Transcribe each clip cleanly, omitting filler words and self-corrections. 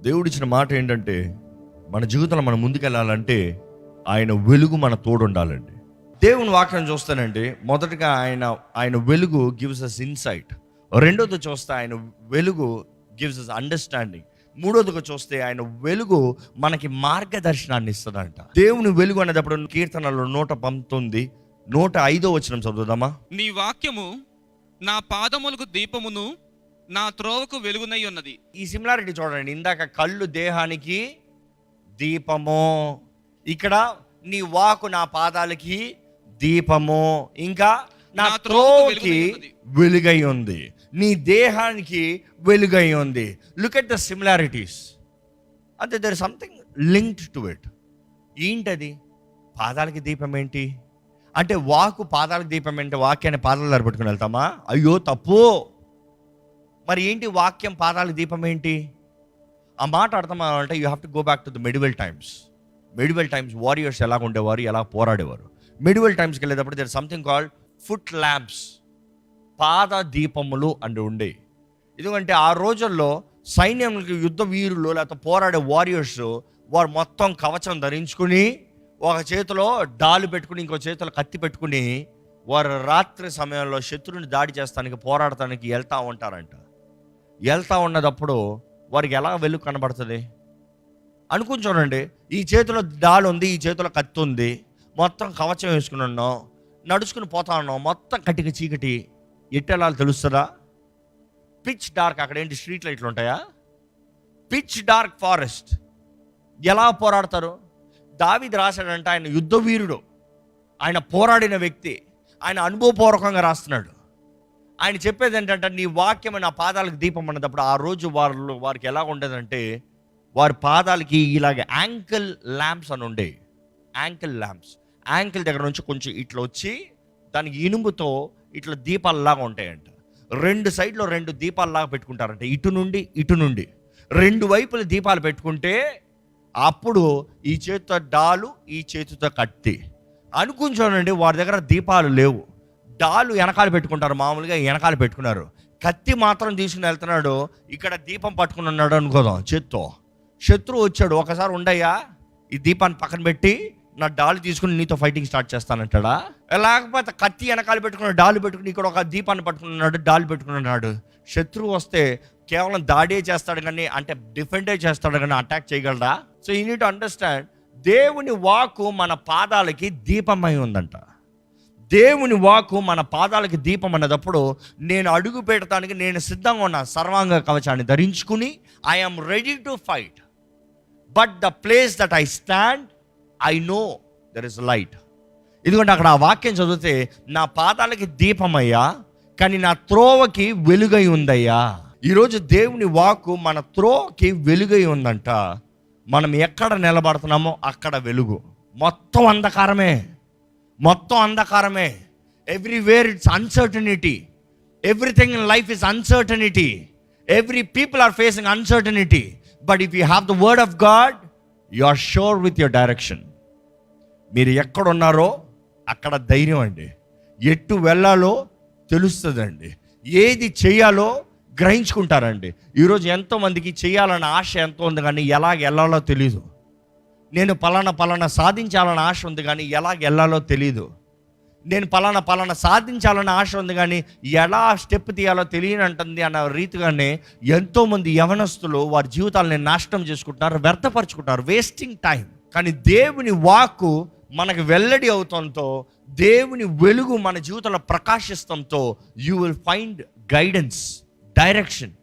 దేవుడిచ్చిన మాట ఏంటంటే, మన జీవితంలో మనం ముందుకెళ్ళాలంటే ఆయన వెలుగు మన తోడు ఉండాలండి. దేవుని వాక్యం చూస్తానండి, మొదటగా ఆయన వెలుగు గివ్స్ అస్ ఇన్సైట్. రెండోది చూస్తే ఆయన వెలుగు గివ్స్ అస్ అండర్స్టాండింగ్. మూడోదిగా చూస్తే ఆయన వెలుగు మనకి మార్గదర్శనాన్ని ఇస్తుందంట. దేవుని వెలుగు అనేటప్పుడు కీర్తనలో 119 105 వచనం చదువుదామా. నీ వాక్యము నా పాదములకు దీపమును నా త్రోవకు వెలుగునై ఉన్నది. ఈ సిమిలారిటీ చూడండి. ఇందాక కళ్ళు దేహానికి దీపము, ఇక్కడ నీ వాకు నా పాదాలకి దీపము, ఇంకా నా త్రోవకి వెలుగై ఉంది, నీ దేహానికి వెలుగై ఉంది. Look at the similarities. అంటే there is something linked to it. ఏంటది? పాదాలకి దీపం ఏంటి అంటే, వాకు పాదాలకు దీపం ఏంటి? వాక్యాన్ని పాదాలు ధరపెట్టుకుని వెళ్తామా? అయ్యో తప్పు. మరి ఏంటి వాక్యం పాదాలకు దీపం ఏంటి? ఆ మాట అర్థమంటే you have to go back to the medieval times. Medieval times warriors ఎలా ఉండేవారు, ఎలా పోరాడేవారు. మెడివల్ టైమ్స్కి వెళ్ళేటప్పుడు there something called foot lamps, పాద దీపములు అని ఉండే. ఎందుకంటే ఆ రోజుల్లో సైన్యంకి యుద్ధ వీరులు లేకపోతే పోరాడే వారియర్స్ వారు మొత్తం కవచం ధరించుకుని, ఒక చేతిలో డాలు పెట్టుకుని ఇంకో చేతిలో కత్తి పెట్టుకుని వారు రాత్రి సమయంలో శత్రువుని దాడి చేస్తానికి పోరాడటానికి వెళ్తూ ఉంటారంట. వెళ్తూ ఉన్నదప్పుడు వారికి ఎలా వెలుగు కనబడుతుంది అనుకుని చూడండి. ఈ చేతిలో డాలు ఉంది, ఈ చేతిలో కత్తి ఉంది, మొత్తం కవచం వేసుకుని ఉన్నాం, నడుచుకుని పోతా ఉన్నాం, మొత్తం కట్టిక చీకటి. ఎట్టెలాలు తెలుస్తుందా? Pitch dark. అక్కడ ఏంటి స్ట్రీట్ లైట్లు ఉంటాయా? Pitch dark forest. ఎలా పోరాడతారు? దావీదు రాశాడంటే ఆయన యుద్ధ వీరుడు, ఆయన పోరాడిన వ్యక్తి, ఆయన అనుభవపూర్వకంగా రాస్తున్నాడు. ఆయన చెప్పేది ఏంటంటే, నీ వాక్యం నా పాదాలకు దీపం అన్నప్పుడు ఆ రోజు వారికి ఎలా ఉండేదంటే, వారి పాదాలకి ఇలాగ యాంకిల్ ల్యాంప్స్ అని ఉండే. యాంకిల్ ల్యాంప్స్, యాంకిల్ దగ్గర నుంచి కొంచెం ఇట్లా వచ్చి దానికి ఇనుముతో ఇట్లా దీపాలలాగా ఉంటాయంట. 2 సైడ్లో 2 దీపాలలాగా పెట్టుకుంటారంట. ఇటు నుండి ఇటు నుండి 2 వైపుల దీపాలు పెట్టుకుంటే అప్పుడు ఈ చేతితో డాలు, ఈ చేతితో కత్తి అనుకుని చూడండి. వారి దగ్గర దీపాలు లేవు. డాలు వెనకాల పెట్టుకుంటారు, మామూలుగా వెనకాల పెట్టుకున్నారు. కత్తి మాత్రం తీసుకుని వెళ్తున్నాడు. ఇక్కడ దీపం పట్టుకుని ఉన్నాడు అనుకోదాం చేత్తో. శత్రువు వచ్చాడు, ఒకసారి ఉండయ్యా ఈ దీపాన్ని పక్కన పెట్టి నా డాలు తీసుకుని నీతో ఫైటింగ్ స్టార్ట్ చేస్తానంటాడా? లేకపోతే కత్తి వెనకాల పెట్టుకున్నాడు, డాలు పెట్టుకుని ఇక్కడ ఒక దీపాన్ని పట్టుకున్నాడు, డాలు పెట్టుకున్నాడు. శత్రువు వస్తే కేవలం దాడే చేస్తాడు కానీ, అంటే డిఫెండే చేస్తాడు కానీ అటాక్ చేయగలడా? So you need to understand, దేవుని వాక్కు మన పాదాలకి దీపమై ఉందంట. దేవుని వాక్కు మన పాదాలకి దీపం అన్నదప్పుడు నేను అడుగు పెట్టడానికి నేను సిద్ధంగా ఉన్నా. సర్వాంగ కవచాన్ని ధరించుకుని I'm ready to fight. But the place that I stand I know there is light. ఎందుకంటే అక్కడ ఆ వాక్యం చదివితే, నా పాదాలకి దీపమయ్యా కానీ నా త్రోవకి వెలుగై ఉందయ్యా. ఈరోజు దేవుని వాక్కు మన త్రోవకి వెలుగై ఉందంట. మనం ఎక్కడ నిలబడుతున్నామో అక్కడ వెలుగు. మొత్తం అంధకారమే, మొత్తం అంధకారమే. Everywhere it's uncertainty. Everything in life is uncertainty. Every people are facing uncertainty. But if you have the word of God, you are sure with your direction. మీరు ఎక్కడున్నారో అక్కడ ధైర్యం అండి. ఎటు వెళ్ళాలో తెలుస్తుందండి. ఏది చేయాలో గ్రహించుకుంటారండి. ఈరోజు ఎంతోమందికి చేయాలన్న ఆశ ఎంతో ఉంది కానీ ఎలాగ వెళ్ళాలో తెలీదు. నేను పలానా సాధించాలన్న ఆశ ఉంది కానీ ఎలాగ వెళ్ళాలో తెలీదు. నేను పలానా సాధించాలన్న ఆశ ఉంది కానీ ఎలా స్టెప్ తీయాలో తెలియనంటుంది అన్న రీతిగానే ఎంతోమంది యవనస్తులు వారి జీవితాలని నాశనం చేసుకుంటున్నారు, వ్యర్థపరుచుకుంటారు, వేస్టింగ్ టైం. కానీ దేవుని వాక్కు మనకు వెల్లడి అవుతంతో, దేవుని వెలుగు మన జీవితంలో ప్రకాశిస్తంతో you will find guidance, direction,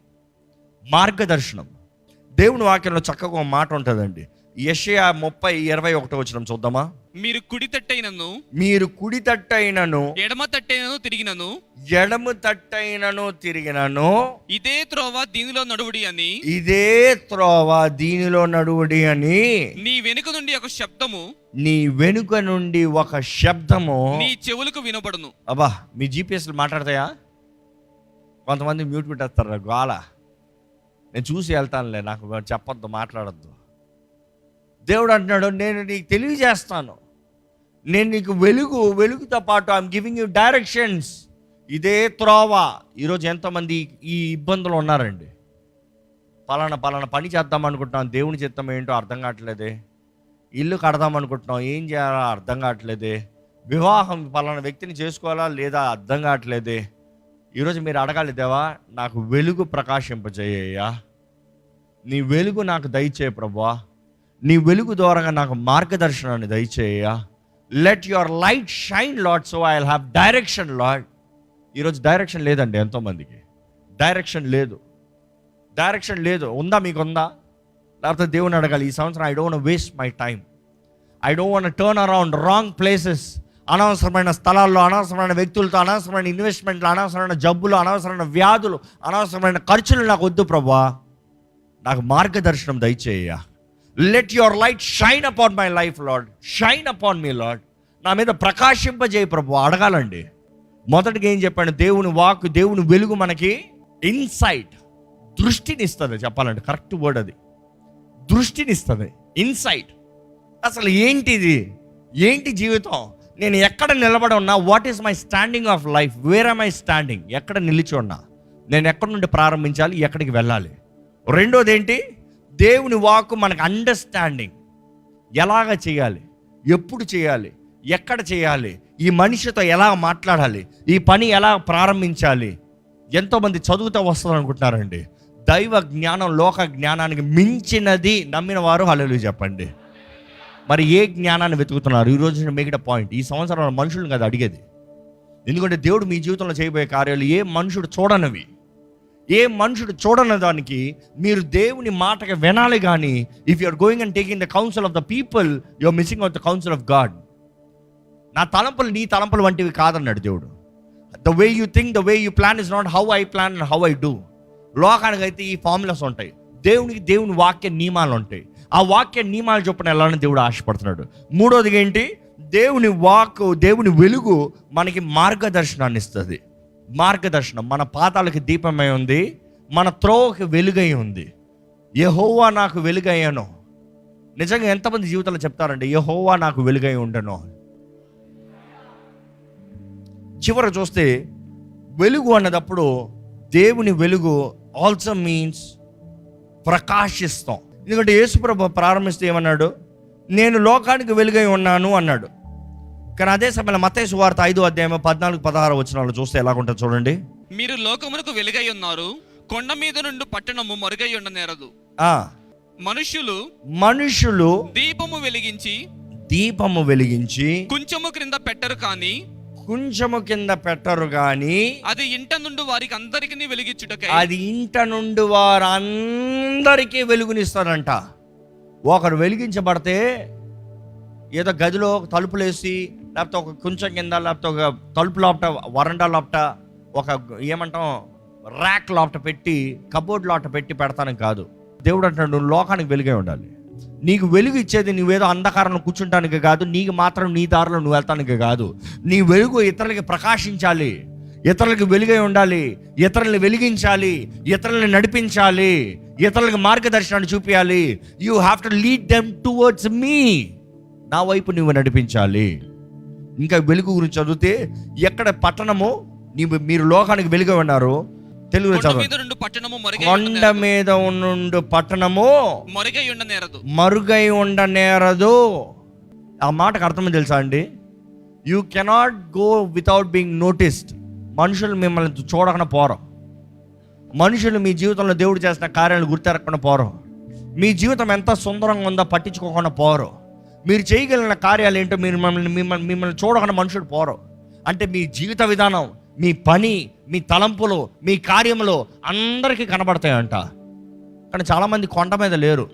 మార్గదర్శనం. దేవుని వాక్యంలో చక్కగా ఒక మాట ఉంటుందండి. యెషయా 30:21 వచనం చూద్దామా. మీరు కుడి తట్టైనను ఎడమ తట్టైనను తిరిగినను ఇదే త్రోవ దీనిలో నడువుడి అని నీ వెనుక నుండి ఒక శబ్దము నీ చెవులకు వినబడును. అబ్బా, మీ జీపీఎస్లు మాట్లాడతాయా? కొంతమంది మ్యూట్ పెట్టేస్తారు, గోల. నేను చూసి వెళ్తానులే, నాకు చెప్పొద్దు, మాట్లాడొద్దు. దేవుడు అంటున్నాడు, నేను నీకు తెలియజేస్తాను, నేను నీకు వెలుగుతో పాటు ఐఎమ్ గివింగ్ యూ డైరెక్షన్స్. ఇదే త్రోవ. ఈరోజు ఎంతోమంది ఈ ఇబ్బందులు ఉన్నారండి. పలానా పని చేద్దాం అనుకుంటున్నాం, దేవుని చిత్తం ఏంటో అర్థం కావట్లేదే. ఇల్లు కడదాం అనుకుంటున్నాం, ఏం చేయాలో అర్థం కావట్లేదే. వివాహం పలానా వ్యక్తిని చేసుకోవాలా లేదా అర్థం కావట్లేదే. ఈరోజు మీరు అడగాలి, దేవా నాకు వెలుగు ప్రకాశింపజేయ్యా, నీ వెలుగు నాకు దయచేయ ప్రభువా, నీ వెలుగు ద్వారా నాకు మార్గదర్శనాన్ని దయచేయ్యా. Let your light shine Lord so I will have direction Lord. ఈరోజు డైరెక్షన్ లేదండి, ఎంతోమందికి డైరెక్షన్ లేదు. ఉందా? మీకు ఉందా? లేకపోతే దేవుని అడగాలి, ఈ సంవత్సరం I don't want waste my time, I don't want turn around wrong places. అనవసరమైన స్థలాల్లో, అనవసరమైన వ్యక్తులతో, అనవసరమైన ఇన్వెస్ట్మెంట్లు, అనవసరమైన జబ్బులు, అనవసరమైన వ్యాధులు, అనవసరమైన ఖర్చులు నాకు వద్దు ప్రభువా, నాకు మార్గదర్శనం దయచేయ్యా. Let your light shine upon my life Lord, shine upon me Lord. నా మీద ప్రకాశింపజేయ ప్రభువా అడగాలండి. మొదటిగా ఏం చెప్పాను? దేవుని వాక్, దేవుని వెలుగు మనకి ఇన్సైట్, దృష్టిని ఇస్తుంది. చెప్పాలంటే కరెక్ట్ వర్డ్ అది, దృష్టిని ఇస్తుంది, ఇన్సైట్. అసలు ఏంటి జీవితం, నేను ఎక్కడ నిలబడి ఉన్నా, what is my standing of life, where are my standing, ఎక్కడ నిలిచి ఉన్నా, నేను ఎక్కడి నుండి ప్రారంభించాలి, ఎక్కడికి వెళ్ళాలి. రెండోది ఏంటి? దేవుని వాక్కు మనకు అండర్స్టాండింగ్, ఎలాగ చేయాలి, ఎప్పుడు చేయాలి, ఎక్కడ చేయాలి, ఈ మనిషితో ఎలా మాట్లాడాలి, ఈ పని ఎలా ప్రారంభించాలి. ఎంతోమంది చదువుతూ వస్తారు అనుకుంటున్నారండి. దైవ జ్ఞానం లోక జ్ఞానానికి మించినది నమ్మిన వారు హల్లెలూయా చెప్పండి. మరి ఏ జ్ఞానాన్ని వెతుకుతున్నారు? ఈరోజు మేక్ ఇట్ పాయింట్. ఈ సంవత్సరం మనుషులను కదా అడిగేది, ఎందుకంటే దేవుడు మీ జీవితంలో చేయబోయే కార్యాలు ఏ మనుషుడు చూడని దానికి మీరు దేవుని మాటకి వినాలి. కానీ if you are going and taking the counsel of the people, you are missing out the counsel of God. నా తలంపులు నీ తలంపులు వంటివి కాదన్నాడు దేవుడు. The way you think, the way you plan is not how I plan and how I do. లోకానికి అయితే ఈ ఫార్ములాస్ ఉంటాయి, దేవుని వాక్య నియమాలు ఉంటాయి. ఆ వాక్య నియమాలు చొప్పున వెళ్ళాలని దేవుడు ఆశపడుతున్నాడు. మూడోది ఏంటి? దేవుని వాక్కు, దేవుని వెలుగు మనకి మార్గదర్శనాన్ని ఇస్తుంది. మార్గదర్శనం మన పాదాలకి దీపమై ఉంది, మన త్రోవకి వెలుగై ఉంది. యెహోవా నాకు వెలుగయ్యాను. నిజంగా ఎంతమంది జీవితాలు చెప్తారండి, యెహోవా నాకు వెలుగై ఉండను. చివర చూస్తే వెలుగు అన్నదప్పుడు దేవుని వెలుగు ఆల్సో మీన్స్ ప్రకాశిస్తాం. ఎందుకంటే యేసుప్రభు ప్రారంభిస్తే ఏమన్నాడు? నేను లోకానికి వెలుగై ఉన్నాను అన్నాడు. కానీ అదే సమయంలో మత్తయి సువార్త 5వ అధ్యాయం 14-16 వచనాలు చూస్తే ఎలాగుంటుంది చూడండి. మీరు లోకమునకు వెలుగై ఉన్నారు, కొండ మీద నుండి పట్టణము మరుగై ఉండనేరదు. మనుషులు దీపము వెలిగించి కొంచెము కింద పెట్టరు కానీ అది ఇంట నుండి వారికి అందరికీ వెలిగించుటకై, అది ఇంట నుండి వారందరికీ వెలుగునిస్తారంట. ఒకరు వెలిగించబడితే ఏదో గదిలో తలుపులు వేసి, లేకపోతే ఒక కొంచెం కింద, లేకపోతే ఒక తలుపు లోపట, వరండా లోపట, ఒక ఏమంటాం ర్యాక్ లోపట పెట్టి, కబోర్డ్ లోపట పెట్టి పెడతానికి కాదు. దేవుడు అంటాడు, నువ్వు లోకానికి వెలుగై ఉండాలి. నీకు వెలుగు ఇచ్చేది నువ్వేదో అంధకారంలో కూర్చుంటానికి కాదు, నీకు మాత్రం నీ దారిలో నువ్వు వెళ్తానికి కాదు. నీ వెలుగు ఇతరులకి ప్రకాశించాలి, ఇతరులకు వెలుగై ఉండాలి, ఇతరులను వెలిగించాలి, ఇతరులను నడిపించాలి, ఇతరులకు మార్గదర్శనాన్ని చూపించాలి. You have to lead them towards me, నా వైపు నువ్వు నడిపించాలి. ఇంకా వెలుగు గురించి చదివితే ఎక్కడ పట్టణము, మీరు లోకానికి వెలుగై ఉన్నారు. తెలుగులో కొండ మీద నుండి పట్టణము మరుగై ఉండనేరదు. ఆ మాటకు అర్థం తెలుసా అండి? You cannot go without being noticed. మనుషులు మిమ్మల్ని చూడకుండా పోరు, మనుషులు మీ జీవితంలో దేవుడు చేసిన కార్యాలను గుర్తెరగకుండా పోరు, మీ జీవితం ఎంత సుందరంగా ఉందో పట్టించుకోకుండా పోరు, మీరు చేయగలిగిన కార్యాలు ఏంటో మిమ్మల్ని చూడకుండా మనుషులు పోరు. అంటే మీ జీవిత విధానం, మీ పని, మీ తలంపులు, మీ కార్యములు అందరికీ కనబడతాయంట. కానీ చాలామంది కొండ మీద లేరు,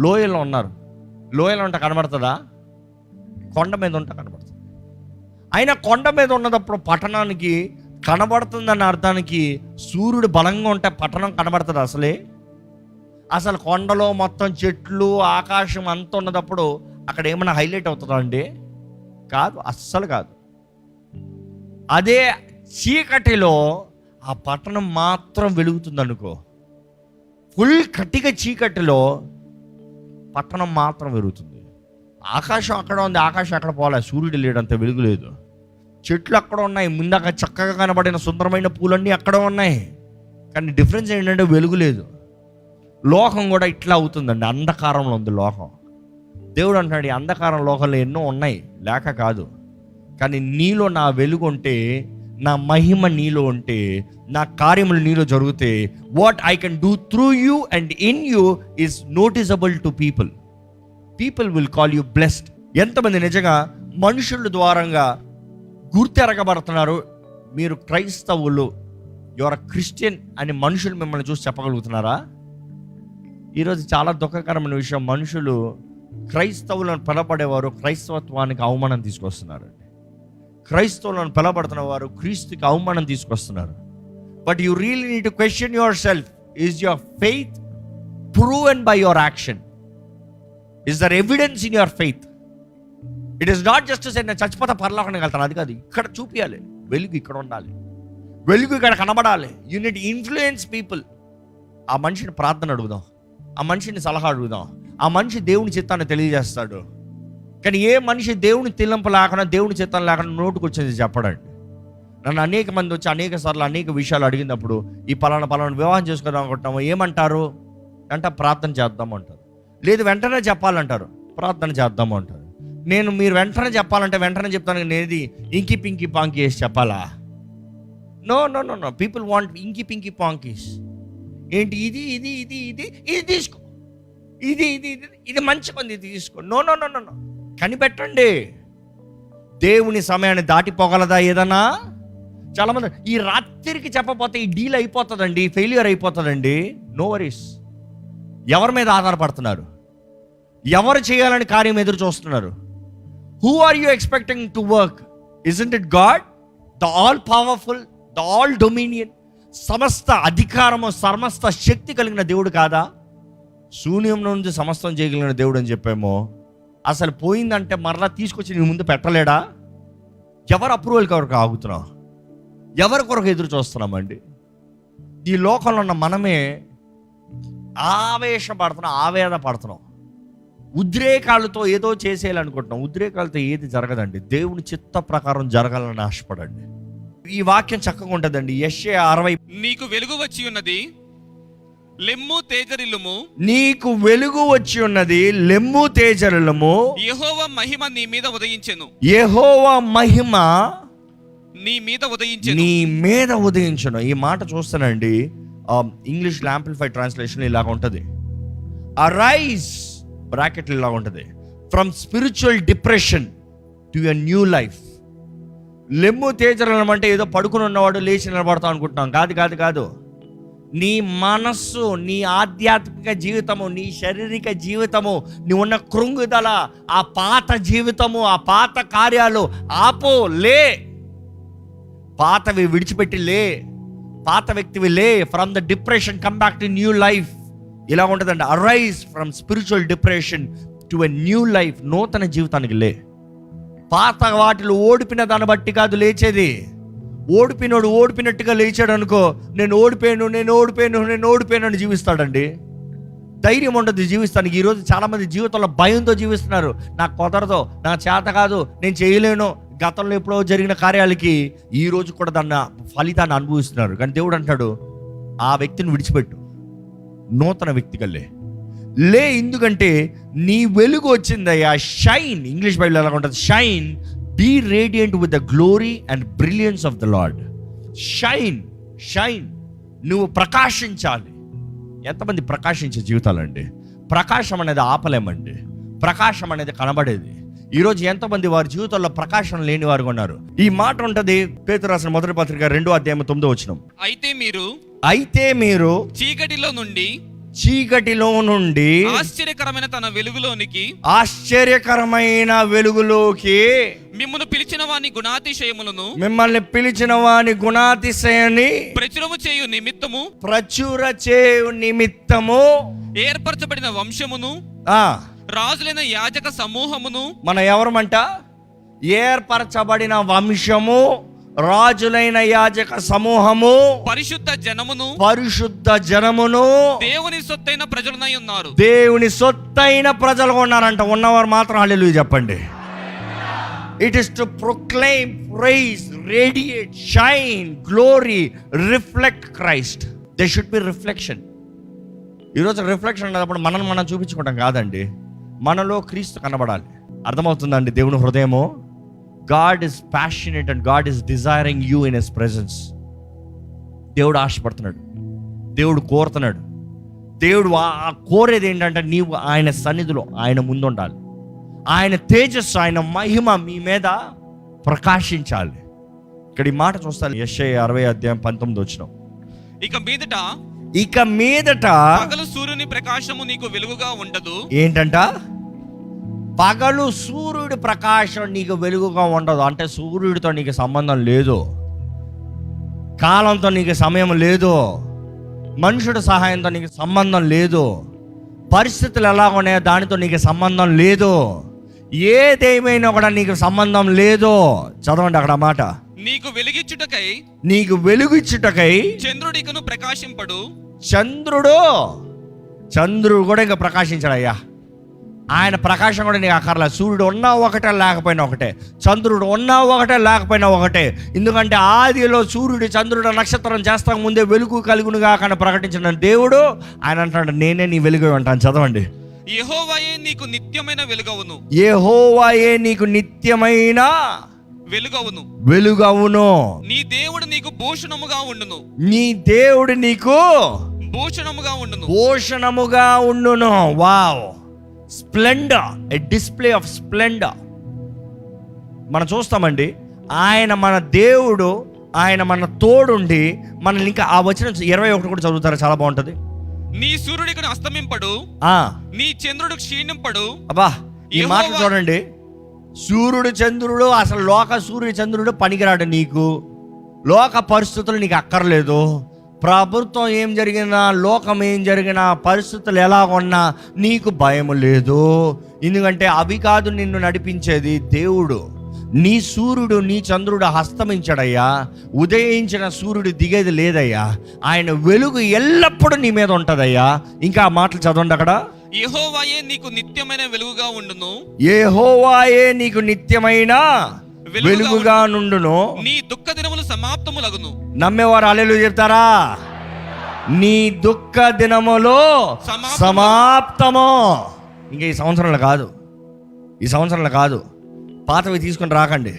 లోయలో ఉన్నారు. లోయలో ఉంటే కనబడుతుందా? కొండ మీద ఉంటే కనబడుతుంది. అయినా కొండ మీద ఉన్నదప్పుడు పట్టణానికి కనబడుతుందన్న అర్థానికి సూర్యుడు బలంగా ఉంటే పట్టణం కనబడుతుంది అసలు కొండలో మొత్తం చెట్లు, ఆకాశం అంత ఉన్నదప్పుడు అక్కడ ఏమైనా హైలైట్ అవుతుందా అండి? కాదు, అస్సలు కాదు. అదే చీకటిలో ఆ పట్టణం మాత్రం వెలుగుతుంది అనుకో, ఫుల్ కట్టిగా చీకటిలో పట్టణం మాత్రం వెలుగుతుంది. ఆకాశం అక్కడ ఉంది, ఆకాశం అక్కడ పోలే, సూర్యుడు లేడంత వెలుగు లేదు. చెట్లు అక్కడ ఉన్నాయి, ముందాక చక్కగా కనబడిన సుందరమైన పూలన్నీ అక్కడ ఉన్నాయి, కానీ డిఫరెన్స్ ఏంటంటే వెలుగు లేదు. లోకం కూడా ఇట్లా అవుతుందండి, అంధకారంలో ఉంది లోకం. దేవుడు అంటున్నాడు, ఈ అంధకారం లోకంలో ఎన్నో ఉన్నాయి, లేక కాదు, కానీ నీలో నా వెలుగు ఉంటే, నా మహిమ నీలో ఉంటే, నా కార్యములు నీలో జరిగితే, what I can do through you and in you is noticeable to people. People will call you blessed. ఎంతమంది నిజంగా మనుషుల ద్వారంగా గుర్తెరగబడుతున్నారు, మీరు క్రైస్తవులు, యువర్ క్రిస్టియన్ అని మనుషులు మిమ్మల్ని చూసి చెప్పగలుగుతున్నారా? ఈరోజు చాలా దుఃఖకరమైన విషయం, మనుషులు క్రైస్తవులను పిలబడేవారు క్రైస్తవత్వానికి అవమానం తీసుకొస్తున్నారండి. క్రైస్తవులను పిలబడుతున్న వారు క్రీస్తుకి అవమానం తీసుకొస్తున్నారు. But you really need to question yourself, is your faith proven by your action? Is there evidence in your faith? It is not just say నేను చచ్చిపోతా పరలోకానికి వెళ్తాను, అది కాదు. ఇక్కడ చూపించాలి, వెలుగు ఇక్కడ ఉండాలి, వెలుగు ఇక్కడ కనబడాలి. You need influence people. ఆ మనిషిని ప్రార్థన అడుగుదాం, ఆ మనిషిని సలహా అడుగుదాం, ఆ మనిషి దేవుని చిత్తాన్ని తెలియజేస్తాడు. కానీ ఏ మనిషి దేవుని తిల్లంపు లేకుండా, దేవుని చిత్తం లేకుండా నోటుకు వచ్చేది చెప్పడండి. నన్ను అనేక మంది వచ్చి అనేక సార్లు అనేక విషయాలు అడిగినప్పుడు, ఈ పలానా వివాహం చేసుకుందాం అనుకుంటున్నాము, ఏమంటారు అంటే ప్రార్థన చేద్దాము అంటారు. లేదు వెంటనే చెప్పాలంటారు, ప్రార్థన చేద్దాము అంటారు. మీరు వెంటనే చెప్పాలంటే వెంటనే చెప్తాను, నేనేది ఇంకి పింకి పాంకి వేసి చెప్పాలా? No no no no, people want inky pinky పాంకీస్. ఏంటి ఇది ఇది ఇది ఇది ఇది తీసుకో, ఇది ఇది ఇది ఇది మంచి మంది తీసుకో. No no no no no, కనిపెట్టండి. దేవుని సమయాన్ని దాటిపోగలదా ఏదన్నా? చాలామంది ఈ రాత్రికి చెప్పకపోతే ఈ డీల్ అయిపోతుందండి, ఫెయిల్యూర్ అయిపోతుందండి. No worries. ఎవరి మీద ఆధారపడుతున్నారు? ఎవరు చేయాలని కార్యం ఎదురు చూస్తున్నారు? Who are you expecting to work? Isn't it God, the all powerful, the all dominion, సమస్త అధికారము, సమస్త శక్తి కలిగిన దేవుడు కాదా? శూన్యం నుండి సమస్తం చేయగలిగిన దేవుడు అని చెప్పామో, అసలు పోయిందంటే మరలా తీసుకొచ్చి నీ ముందు పెట్టలేడా? ఎవరు అప్రూవల్ కొరకు ఆగుతున్నాం? ఎవరి కొరకు ఎదురు చూస్తున్నామండి? ఈ లోకంలో ఉన్న మనమే ఆవేశపడుతున్నాం, ఆవేదన పడుతున్నాం, ఉద్రేకాలతో ఏదో చేసేయాలనుకుంటున్నాం. ఉద్రేకాలతో ఏది జరగదండి, దేవుని చిత్త ప్రకారం జరగాలని ఆశపడండి. ఈ వాక్యం చక్కగా ఉంటుందండి. యెషయా 60, నీకు వెలుగు వచ్చి ఉన్నది, లెమ్ము తేజరిల్లుము. నీకు వెలుగు వచ్చి ఉన్నది, లెమ్ము తేజరిల్లుము. యెహోవా మహిమ నీ మీద ఉదయించెను. యెహోవా మహిమ నీ మీద ఉదయించెను, నీ మీద ఉదయించును. ఈ మాట చూస్తానండి, ఇంగ్లీష్ యాంప్లిఫైడ్ ట్రాన్స్లేషన్ ఇలాగ ఉంటుంది. అరైజ్ బ్రాకెట్ ఇలా ఉంటుంది, from spiritual depression to a new life. లెమ్ము తేజరలం అంటే ఏదో పడుకుని ఉన్నవాడు లేచి నిలబడతాం అనుకుంటున్నాం. కాదు కాదు కాదు. నీ మనస్సు, నీ ఆధ్యాత్మిక జీవితము, నీ శారీరక జీవితము, నీ ఉన్న కృంగుదల, ఆ పాత జీవితము, ఆ పాత కార్యాలు ఆపో, లే. పాతవి విడిచిపెట్టి లే, పాత వ్యక్తివి లే. From the depression come back to new life. ఇలా ఉంటుందండి. Arise from spiritual depression to a new life. నూతన జీవితానికి లే. పాత వాటిలో ఓడిపిన దాన్ని బట్టి కాదు లేచేది. ఓడిపినోడు ఓడిపినట్టుగా లేచాడు అనుకో, నేను ఓడిపోయాను అని జీవిస్తాడండి. ధైర్యం ఉండదు జీవిస్తానికి. ఈరోజు చాలామంది జీవితంలో భయంతో జీవిస్తున్నారు. నాకు కుదరదు, నా చేత కాదు, నేను చేయలేను. గతంలో ఎప్పుడో జరిగిన కార్యాలకి ఈరోజు కూడా దాన్ని ఫలితాన్ని అనుభవిస్తున్నారు. కానీ దేవుడు అంటాడు, ఆ వ్యక్తిని విడిచిపెట్టు, నూతన వ్యక్తిగా లే. ఎందుకంటే నీ వెలుగు వచ్చిందయ్యా. షైన్, ఇంగ్లీష్ బైబిల్ ఎలా ఉంటుంది, shine, be radiant with the glory and brilliance of the Lord. Shine, shine, నువ్వు ప్రకాశించాలి. ఎంతమంది ప్రకాశించే జీవితాలండి? ప్రకాశం అనేది ఆపలేమండి, ప్రకాశం అనేది కనబడేది. ఈరోజు ఎంతమంది వారి జీవితంలో ప్రకాశం లేని వారు ఉన్నారు. ఈ మాట ఉంటుంది పేతురు రాసిన మొదటి పత్రిక 2వ అధ్యాయం 9వ వచనం. అయితే మీరు చీకటిలో నుండి ఆశ్చర్యకరమైన తన వెలుగులోనికి, ఆశ్చర్యకరమైన వెలుగులోకి మిమ్మల్ని పిలిచిన వాని గుణాతిశయాన్ని ప్రచురము చేయు నిమిత్తము ఏర్పరచబడిన వంశమును, రాజులైన యాజక సమూహమును. మన ఎవరమంట? ఏర్పరచబడిన వంశము, రాజులైన యాజక సమూహము, పరిశుద్ధ జనమును, దేవుని సొత్తైన ప్రజలునై ఉన్నారు. దేవుని సొత్తైన ప్రజలుగా ఉన్నారంట. ఉన్నవారు మాత్రం హల్లెలూయా చెప్పండి. It is to proclaim, praise, radiate, shine, glory, reflect Christ. They should be reflection. ఈరోజు రిఫ్లెక్షన్ అన్నప్పుడు మనల్ని మనం చూపించుకోవడం కాదండి, మనలో క్రీస్తు కనబడాలి. అర్థమవుతుందండి దేవుని హృదయము? God is passionate and God is desiring you in his presence. దేవుడు ఆశపడుతున్నాడు, దేవుడు కోరుతున్నాడు. దేవుడు కోరేది ఏంటంటే నీవు ఆయన సన్నిధిలో, ఆయన ముందు ఉండాలి. ఆయన తేజస్సు, ఆయన మహిమ మీ మీద ప్రకాశించాలి. ఇక్కడ ఈ మాట చూస్తాను, యెషయా 60:19. ఇక మీదట పగలు సూర్యుని ప్రకాశము నీకు వెలుగుగా ఉండదు. ఏంటంట? పగలు సూర్యుడి ప్రకాశం నీకు వెలుగుగా ఉండదు. అంటే సూర్యుడితో నీకు సంబంధం లేదు, కాలంతో నీకు సమయం లేదు, మనుషుడి సహాయంతో నీకు సంబంధం లేదు, పరిస్థితులు ఎలా ఉన్నాయో దానితో నీకు సంబంధం లేదు, ఏదేమైనా కూడా నీకు సంబంధం లేదు. చదవండి అక్కడ మాట. నీకు వెలుగిచ్చుటకై చంద్రుడికను ప్రకాశింపడు. చంద్రుడు కూడా ఇంకా ప్రకాశించాడయ్యా. ఆయన ప్రకాశం కూడా నీకు అక్కర్లేదు. సూర్యుడు ఉన్నా ఒకటే, లేకపోయినా ఒకటే. చంద్రుడు ఉన్నా ఒకటే, లేకపోయినా ఒకటే. ఎందుకంటే ఆదిలో సూర్యుడు, చంద్రుడు, నక్షత్రం చేస్తాక ముందే వెలుగు కలుగునుగా కానీ ప్రకటించిన దేవుడు ఆయన అంటాడు, నేనే నీ వెలుగు అంటాను. చదవండి. యెహోవాయే నీకు నిత్యమైన వెలుగవును. యెహోవాయే నీకు నిత్యమైన వెలుగవును. నీ దేవుడు నీకు భూషణముగా ఉండును. నీ దేవుడు నీకు భూషణముగా ఉండును. Wow, Splendor, a display of Splendor. మనం చూస్తామండి, ఆయన మన దేవుడు, ఆయన మన తోడుండి మనల్ని ఇంకా ఆ వచనం 21 కూడా చదువుతారు, చాలా బాగుంటది. నీ సూర్యుడికి అస్తమింపడు, నీ చంద్రుడు క్షీణింపడు. అబ్బా, ఈ మాట చూడండి. సూర్యుడు చంద్రుడు, అసలు లోక సూర్యుడు చంద్రుడు పనికిరాడు. నీకు లోక పరిస్థితులు నీకు అక్కర్లేదు. ప్రభుత్వం ఏం జరిగినా, లోకం ఏం జరిగినా, పరిస్థితులు ఎలా ఉన్నా నీకు భయం లేదు. ఎందుకంటే అవి కాదు నిన్ను నడిపించేది, దేవుడు. నీ సూర్యుడు, నీ చంద్రుడు హస్తమించాడయ్యా. ఉదయించిన సూర్యుడు దిగేది లేదయ్యా. ఆయన వెలుగు ఎల్లప్పుడూ నీ మీద ఉంటదయ్యా. ఇంకా ఆ మాటలు చదవండి అక్కడ. యెహోవాయే నీకు నిత్యమైన వెలుగుగా ఉండును. యెహోవాయే నీకు నిత్యమైన వెలుగుగా నుండును. నీ దుఃఖ దినములు సమాప్తములగును. నమ్మేవారు హల్లెలూయా చెప్తారా? నీ దుఃఖ దినములు సమాప్తము. ఇంకా ఈ సంవత్సరంలో కాదు. పాతవి తీసుకుని రాకండి,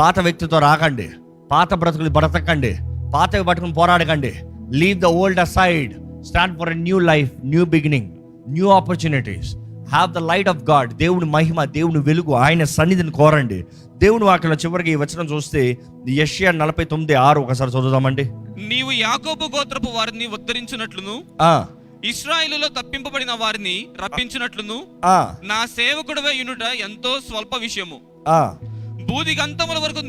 పాత వ్యక్తితో రాకండి, పాత బ్రతుకులు బ్రతకండి, పాతవి పట్టుకుని పోరాడకండి. Leave the old aside, stand for a new life, new beginning, new opportunities. Have the light of God. దేవుని మహిమ, దేవుని వెలుగు, ఆయన సన్నిధిని కోరండి. దేవుని వాక్యంలో చివరికి ఈ వచనం చూస్తే యెషయా 49:6 ఒకసారి చదువుదామండి. నీవు యాకోబు గోత్రపు వారిని ఉద్ధరించినట్లును, ఇశ్రాయేలులో తప్పింపబడిన వారిని రప్పించినట్లును, నా సేవకుడివై యునుట ఎంతో స్వల్ప విషయము. బూదిగంతముల వరకు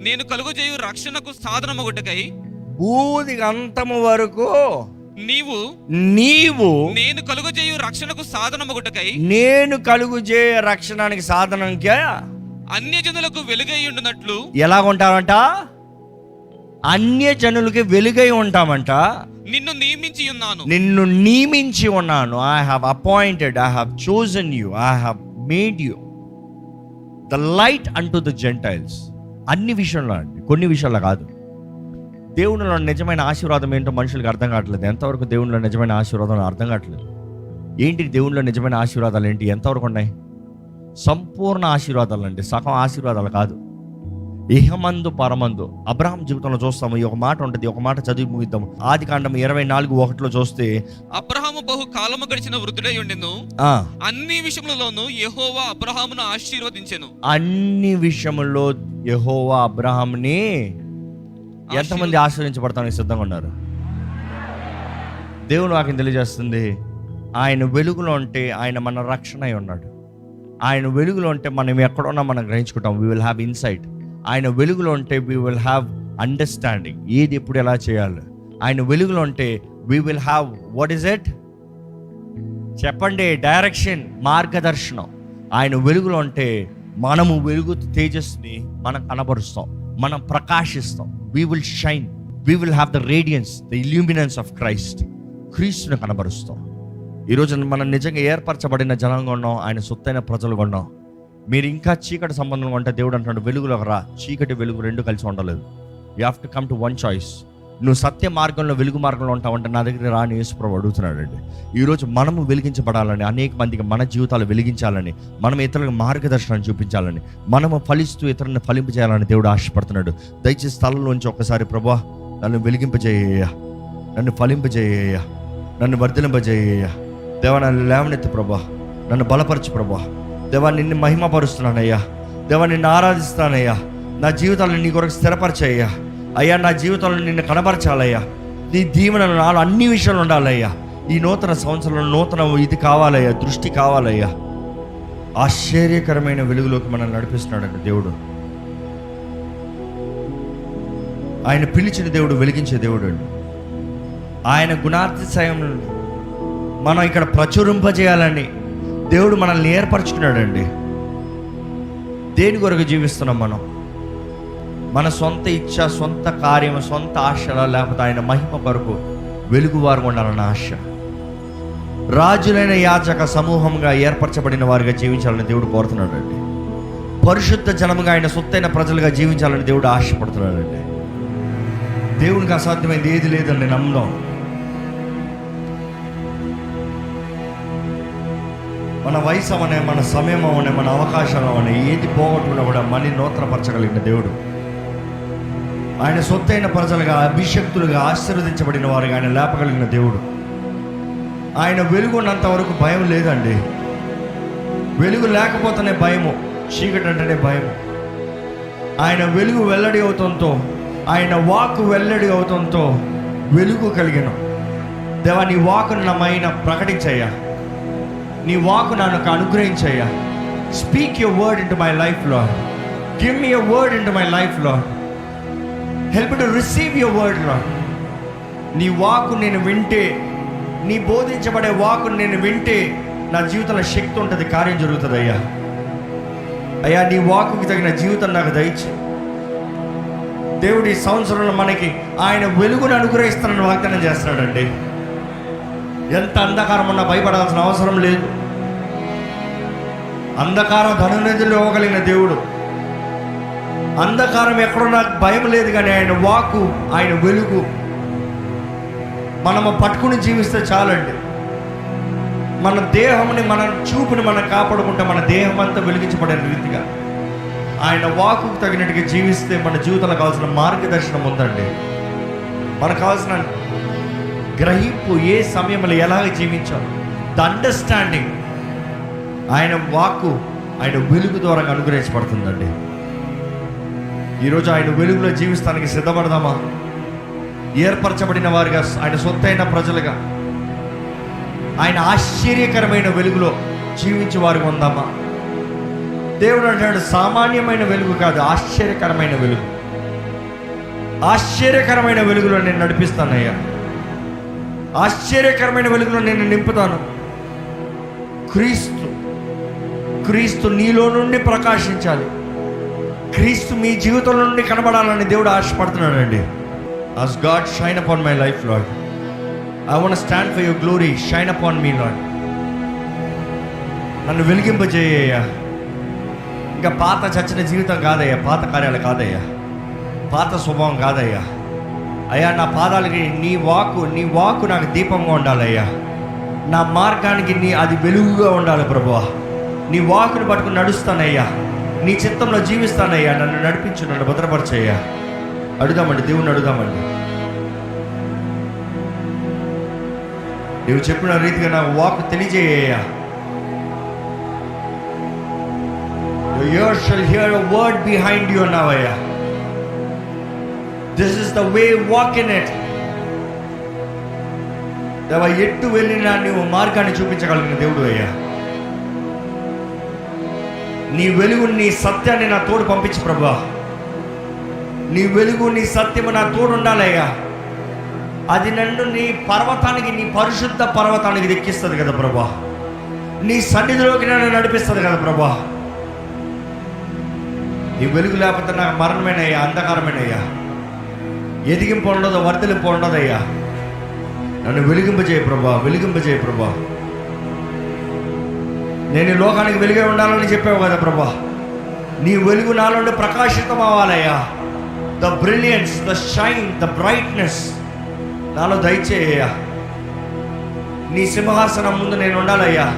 నేను కలుగజేయు రక్షణకు సాధనమగుటకై, బూదిగంతము వరకు నీవు నేను కలుగజేయు రక్షణకు సాధనమగుటకై, నేను కలుగజేయ రక్షణానికి సాధనంగా అన్యజనులకు వెలుగై ఉండునట్లు. ఎలా ఉంటామంట? అన్యజనులకి వెలుగై ఉంటామంట. నిన్ను నియమించి ఉన్నాను. I have appointed, I have chosen you, I have made you the light unto the Gentiles. అన్ని విషయంలో అండి, కొన్ని విషయాల్లో కాదు. దేవునిలో నిజమైన ఆశీర్వాదం ఏంటో మనుషులకు అర్థం కావట్లేదు. ఎంతవరకు దేవునిలో నిజమైన ఆశీర్వాదం అర్థం కావట్లేదు. ఏంటి దేవునిలో నిజమైన ఆశీర్వాదాలు ఏంటి? ఎంతవరకు ఉన్నాయి? సంపూర్ణ ఆశీర్వాదాలు అండి, సగం ఆశీర్వాదాలు కాదు. ఇహమందు పరమందు. అబ్రహాం జీవితంలో చూస్తాము, ఈ ఒక మాట ఉంటుంది, ఒక మాట చదివి ముగిద్దాము. ఆదికాండం 24:1 చూస్తే, అబ్రహాము బహు కాలము గడిచిన వృద్ధుడై ఉండెను, అన్ని విషయములలోనూ యెహోవా అబ్రహామును ఆశీర్వదించెను. అన్ని విషయముల్లో యెహోవా అబ్రహాముని ఎంతమంది ఆశీర్వదించబడతానికి సిద్ధంగా ఉన్నారు? దేవుని వాక్యం తెలియజేస్తుంది, ఆయన వెలుగులో ఉంటే ఆయన మన రక్షణ అయి ఉన్నాడు. ఆయన వెలుగులో ఉంటే మనం ఎక్కడున్నా మనం గ్రహించుకుంటాం. We will have insight. ఆయన వెలుగులో ఉంటే వీ విల్ హ్యావ్ అండర్స్టాండింగ్, ఏది ఎప్పుడు ఎలా చేయాలి. ఆయన వెలుగులో ఉంటే we will have, what is it చెప్పండి, డైరెక్షన్, మార్గదర్శనం. ఆయన వెలుగులో ఉంటే మనము వెలుగు తేజస్ని మనం కనబరుస్తాం, మనం ప్రకాశిస్తాం. We will shine, we will have the radiance, the illuminance of Christ. క్రీస్తుని కనబరుస్తాం. ఈరోజు మనం నిజంగా ఏర్పరచబడిన జనంగా ఉన్నాం, ఆయన సొత్తైన ప్రజలుగా ఉన్నాం. మీరు ఇంకా చీకటి సంబంధంగా ఉంటే దేవుడు అంటున్నాడు, వెలుగులోకి రా. చీకటి వెలుగు రెండు కలిసి ఉండలేదు. You have to come to one choice. నువ్వు సత్య మార్గంలో, వెలుగు మార్గంలో ఉంటావంటే నా దగ్గర రాని యేసుప్రభువు అడుగుతున్నాడండి. ఈరోజు మనము వెలిగించబడాలని, అనేక మందికి మన జీవితాలు వెలిగించాలని, మనం ఇతరులకు మార్గదర్శనాన్ని చూపించాలని, మనము ఫలిస్తూ ఇతరులను ఫలింపజేయాలని దేవుడు ఆశపడుతున్నాడు. దయచేసి స్థలంలోంచి ఒక్కసారి ప్రభువా నన్ను వెలిగింపజేయ, నన్ను ఫలింపజేయ, నన్ను వర్ధలింపజేయ, దేవా నన్ను లేవనెత్తి ప్రభువా, నన్ను బలపరచు ప్రభువా, దేవా నిన్ను మహిమపరుస్తున్నానయ్యా, దేవా నిన్ను ఆరాధిస్తానయ్యా, నా జీవితాలను నీ కొరకు స్థిరపరచయ్యా అయ్యా, నా జీవితంలో నిన్ను కనబరచాలయ్యా, నీ దీవెనలు నాలో అన్ని విషయాలు ఉండాలయ్యా. ఈ నూతన సంవత్సరంలో నూతన ఇది కావాలయ్యా, దృష్టి కావాలయ్యా. ఆశ్చర్యకరమైన వెలుగులోకి మనల్ని నడిపిస్తున్నాడండి దేవుడు. ఆయన పిలిచిన దేవుడు, వెలిగించే దేవుడు అండి. ఆయన గుణాతిశయం మనం ఇక్కడ ప్రచురింపజేయాలని దేవుడు మనల్ని ఏర్పరచుకున్నాడండి. దేని కొరకు జీవిస్తున్నాం మనం? మన సొంత ఇచ్చ, సొంత కార్యం, సొంత ఆశల, లేకపోతే ఆయన మహిమ కొరకు వెలుగువారు ఉండాలన్న ఆశ. రాజులైన యాజక సమూహంగా ఏర్పరచబడిన వారిగా జీవించాలని దేవుడు కోరుతున్నాడండి. పరిశుద్ధ జనముగా, ఆయన సొత్తైన ప్రజలుగా జీవించాలని దేవుడు ఆశపడుతున్నాడండి. దేవునికి అసాధ్యమైంది ఏది లేదని నమ్ముదాం. మన వయసు అవనే, మన సమయం అవనే, మన అవకాశాలు అవనే, ఏది పోగొట్టుకున్నా కూడా మళ్ళీ నూతనపరచగలిగిన దేవుడు. ఆయన సొత్తైన ప్రజలుగా, అభిషక్తులుగా, ఆశీర్వదించబడిన వారుగా ఆయన లేపగలిగిన దేవుడు. ఆయన వెలుగు ఉన్నంత వరకు భయం లేదండి. వెలుగు లేకపోతేనే భయము, చీకటి అంటేనే భయము. ఆయన వెలుగు వెల్లడి అవుతంతో, ఆయన వాక్కు వెల్లడి అవుతంతో వెలుగు కలిగిన దేవా, నీ వాక్కును నా మైన ప్రకటించయ్యా, నీ వాక్కు నాకు అనుగ్రహించయ్యా. Speak your word in to my life Lord, give me your word in to my life Lord, help me to receive your word Lord. నీ వాక్కు నేను వింటే, నీ బోధించబడే వాక్కును నేను వింటే నా జీవితంలో శక్తి ఉంటుంది, కార్యం జరుగుతుంది అయ్యా. అయ్యా, నీ వాక్కుకి తగిన జీవితం నాకు దయచి. దేవుడు ఈ సంవత్సరంలో మనకి ఆయన వెలుగును అనుగ్రహిస్తానని వాగ్దానం చేస్తున్నాడండి. ఎంత అంధకారం ఉన్నా భయపడాల్సిన అవసరం లేదు. అంధకారం ధనునిధులు ఇవ్వగలిగిన దేవుడు. అంధకారం ఎక్కడున్నా భయం లేదు, కానీ ఆయన వాక్కు, ఆయన వెలుగు మనము పట్టుకుని జీవిస్తే చాలండి. మన దేహంని, మన చూపుని మనం కాపాడుకుంటే మన దేహం అంతా వెలిగించబడే రీతిగా ఆయన వాక్కుకు తగినట్టుగా జీవిస్తే మన జీవితంలో కావాల్సిన మార్గదర్శనం ఉందండి. మనకు కావాల్సిన గ్రహింపు, ఏ సమయంలో ఎలాగ జీవించాలి, ద అండర్స్టాండింగ్ ఆయన వాక్కు, ఆయన వెలుగు ద్వారా అనుగ్రహించబడుతుందండి. ఈరోజు ఆయన వెలుగులో జీవిస్తానికి సిద్ధపడదామా? ఏర్పరచబడిన వారిగా, ఆయన సొత్తైన ప్రజలుగా, ఆయన ఆశ్చర్యకరమైన వెలుగులో జీవించే వారికి ఉందామా? దేవుడు అంటాడు, సామాన్యమైన వెలుగు కాదు, ఆశ్చర్యకరమైన వెలుగు. ఆశ్చర్యకరమైన వెలుగులో నేను నడిపిస్తానయ్యా, ఆశ్చర్యకరమైన వెలుగులో నేను నింపుతాను. క్రీస్తు నీలో నుండి ప్రకాశించాలి. క్రీస్తు మీ జీవితంలో నుండి కనబడాలని దేవుడు ఆశపడుతున్నాడండి. As God shine upon my life, Lord, I want to stand for your glory. Shine upon me, Lord. నన్ను వెలిగింపజేయ్యా. ఇంకా పాత చచ్చిన జీవితం కాదయ్యా, పాత కార్యాలు కాదయ్యా, పాత స్వభావం కాదయ్యా. అయ్యా, నా పాదాలకి నీ వాక్కు నాకు దీపంగా ఉండాలయ్యా. నా మార్గానికి అది వెలుగుగా ఉండాలి ప్రభువా. నీ వాక్కుని పట్టుకుని నడుస్తానయ్యా, నీ చిత్తంలో జీవిస్తానయ్యా. నన్ను నడిపించు, నన్ను భద్రపరచయ్యా. అడుగుదామండి, దేవుణ్ణి అడుగుదామండి. నువ్వు చెప్పిన రీతిగా నాకు వాక్కు తెలియజేయ్యా. Your ears shall hear a word behind you now, ayya. This is the way, walk in it. దేవా, ఎట్టు వెళ్ళినా నువ్వు మార్గాన్ని చూపించగలిగిన దేవుడు అయ్యా. నీ వెలుగు, నీ సత్యాన్ని నా తోడు పంపించు ప్రభువా. నీ వెలుగు, నీ సత్యము నా తోడు ఉండాలయ్యా. అది నన్ను నీ పర్వతానికి, నీ పరిశుద్ధ పర్వతానికి దెక్కిస్తుంది కదా ప్రభువా. నీ సన్నిధిలోకి నన్ను నడిపిస్తుంది కదా ప్రభువా. నీ వెలుగు లేకపోతే నాకు మరణమేనయ్యా, అంధకారమేనయ్యా. ఎదిగింపు ఉండదు, వర్ధలింపు ఉండదయ్యా. నన్ను వెలిగింపజేయ ప్రభా, వెలిగింపజేయ ప్రభా. నేను ఈ లోకానికి వెలుగే ఉండాలని చెప్పావు కదా ప్రభా. నీ వెలుగు నాలో ప్రకాశితం అవ్వాలయ్యా. The brilliance, the shine, the brightness నాలో దయచేయ్యా. నీ సింహాసనం ముందు నేను ఉండాలయ్యా.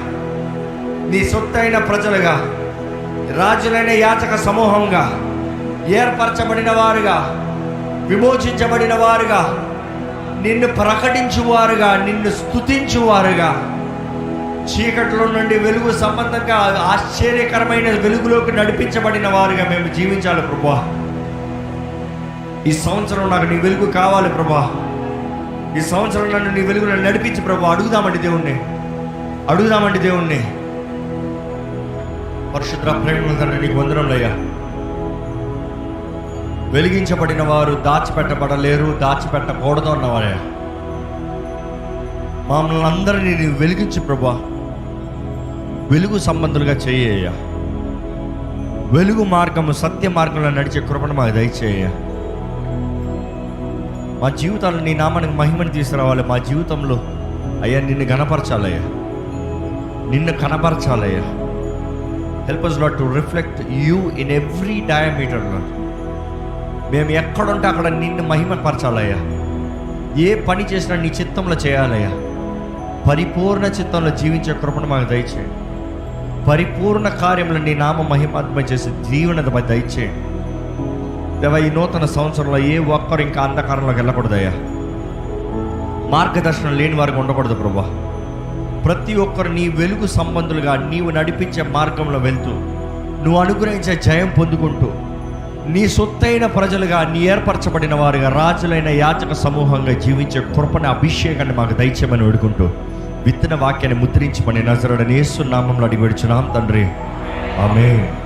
నీ సొత్తైన ప్రజలుగా, రాజులైన యాచక సమూహంగా, ఏర్పరచబడిన వారుగా, విమోచించబడిన వారుగా, నిన్ను ప్రకటించువారుగా, నిన్ను స్తుతించువారుగా, చీకట్లో నుండి వెలుగు సంబంధంగా ఆశ్చర్యకరమైన వెలుగులోకి నడిపించబడిన వారుగా మేము జీవించాలి ప్రభువా. ఈ సంవత్సరం నాకు నీ వెలుగు కావాలి ప్రభువా. ఈ సంవత్సరం నన్ను నీ వెలుగును నడిపించి ప్రభువా. అడుగుదామండి దేవుణ్ణి. పరిశుద్ధ ప్రేమ తండ్రి, నీకు వందనములయ్యా. వెలిగించబడిన వారు దాచిపెట్టబడలేరు, దాచిపెట్టకూడదు అన్నవారయ్యా. మమ్మల్ని అందరినీ నీవు వెలిగించు ప్రభువా. వెలుగు సంబంధులుగా చేయ్యా. వెలుగు మార్గము, సత్య మార్గంలో నడిచే కృపను మాకు దయచేయ్యా. మా జీవితాల్లో నీ నామానికి మహిమని తీసుకురావాలి. మా జీవితంలో అయ్యా నిన్ను కనపరచాలయ్యా, నిన్ను కనపరచాలయ్యా. Help us Lord to reflect you in every diameter Lord. మేము ఎక్కడుంటే అక్కడ నిన్ను మహిమపరచాలయ్యా. ఏ పని చేసినా నీ చిత్తంలో చేయాలయ్యా. పరిపూర్ణ చిత్తంలో జీవించే కృపను మాకు దయచేయండి. పరిపూర్ణ కార్యంలో నీ నామ మహిమాత్మ చేసే జీవనత మాకు దయచేయండి దేవా. ఈ నూతన సంవత్సరంలో ఏ ఒక్కరు ఇంకా అంధకారంలోకి వెళ్ళకూడదయ్యా. మార్గదర్శనం లేని వారికి ఉండకూడదు ప్రభా. ప్రతి ఒక్కరు నీ వెలుగు సంబంధులుగా, నీవు నడిపించే మార్గంలో వెళ్తూ, నువ్వు అనుగ్రహించే జయం పొందుకుంటూ, నీ సొత్తైన ప్రజలుగా, నీ ఏర్పరచబడిన వారుగా, రాజులైన యాచక సమూహంగా జీవించే కృపణ అభిషేకాన్ని మాకు దయచేయమని వేడుకుంటూ, విత్తన వాక్యాన్ని ముద్రించమని నజరేయుడైన యేసు నామములో అడిగి వేడుచున్నాం తండ్రి. ఆమేన్.